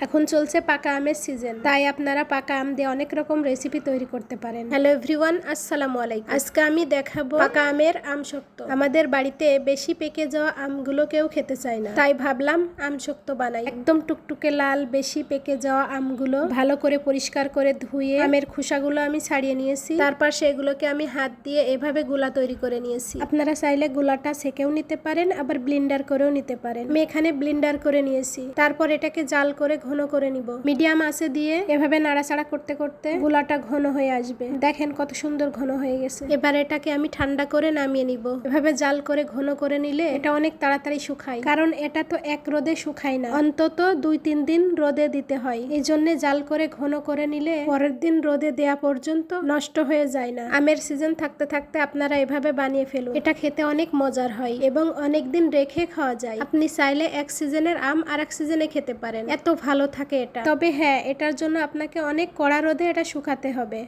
এখন চলছে পাকা আমের সিজন, তাই আপনারা পাকা আম দিয়ে অনেক রকম রেসিপি তৈরি করতে পারেন। হ্যালো এভরিওয়ান, আসসালামু আলাইকুম। আজকে আমি দেখাবো পাকা আমের আমশক্ত। আমাদের বাড়িতে বেশি পেকে যাওয়া আমগুলো কেউ খেতে চায় না, তাই ভাবলাম আমশক্ত বানাই। একদম টুকটুকে লাল বেশি পেকে যাওয়া আমগুলো ভালো করে পরিষ্কার করে ধুয়ে আমের খোসাগুলো আমি ছাড়িয়ে নিয়েছি। তারপর সেগুলোকে আমি হাত দিয়ে এভাবে গুলা তৈরি করে নিয়েছি। আপনারা চাইলে গুলাটা সেকেও নিতে পারেন, আবার ব্লেন্ডার করেও নিতে পারেন। আমি এখানে ব্লেন্ডার করে নিয়েছি। তারপর এটাকে জাল করে ঘন করে নিব। মিডিয়াম আঁচে দিয়ে এভাবে নাড়াচাড়া করতে করতে গুলাটা ঘন হয়ে আসবে। দেখেন কত সুন্দর ঘন হয়ে গেছে। এবার এটাকে আমি ঠান্ডা করে নামিয়ে নিব। এভাবে জাল করে ঘন করে নিলে এটা অনেক তাড়াতাড়ি শুকায়, কারণ এটা তো এক রোদে শুকায় না, অন্তত 2-3 দিন রোদে দিতে হয়। এই জন্য জাল করে ঘন করে নিলে পরের দিন রোদে দেয়া পর্যন্ত নষ্ট হয়ে যায় না। আমের সিজন থাকতে থাকতে আপনারা এভাবে বানিয়ে ফেলুন। এটা খেতে অনেক মজার হয় এবং অনেক দিন রেখে খাওয়া যায়। আপনি চাইলে এক সিজনের আম আর এক সিজনে খেতে পারেন, এত ভালো থাকে এটা। তবে হ্যাঁ, এটার জন্য আপনাকে অনেক কড়া রোদে এটা শুকাতে হবে।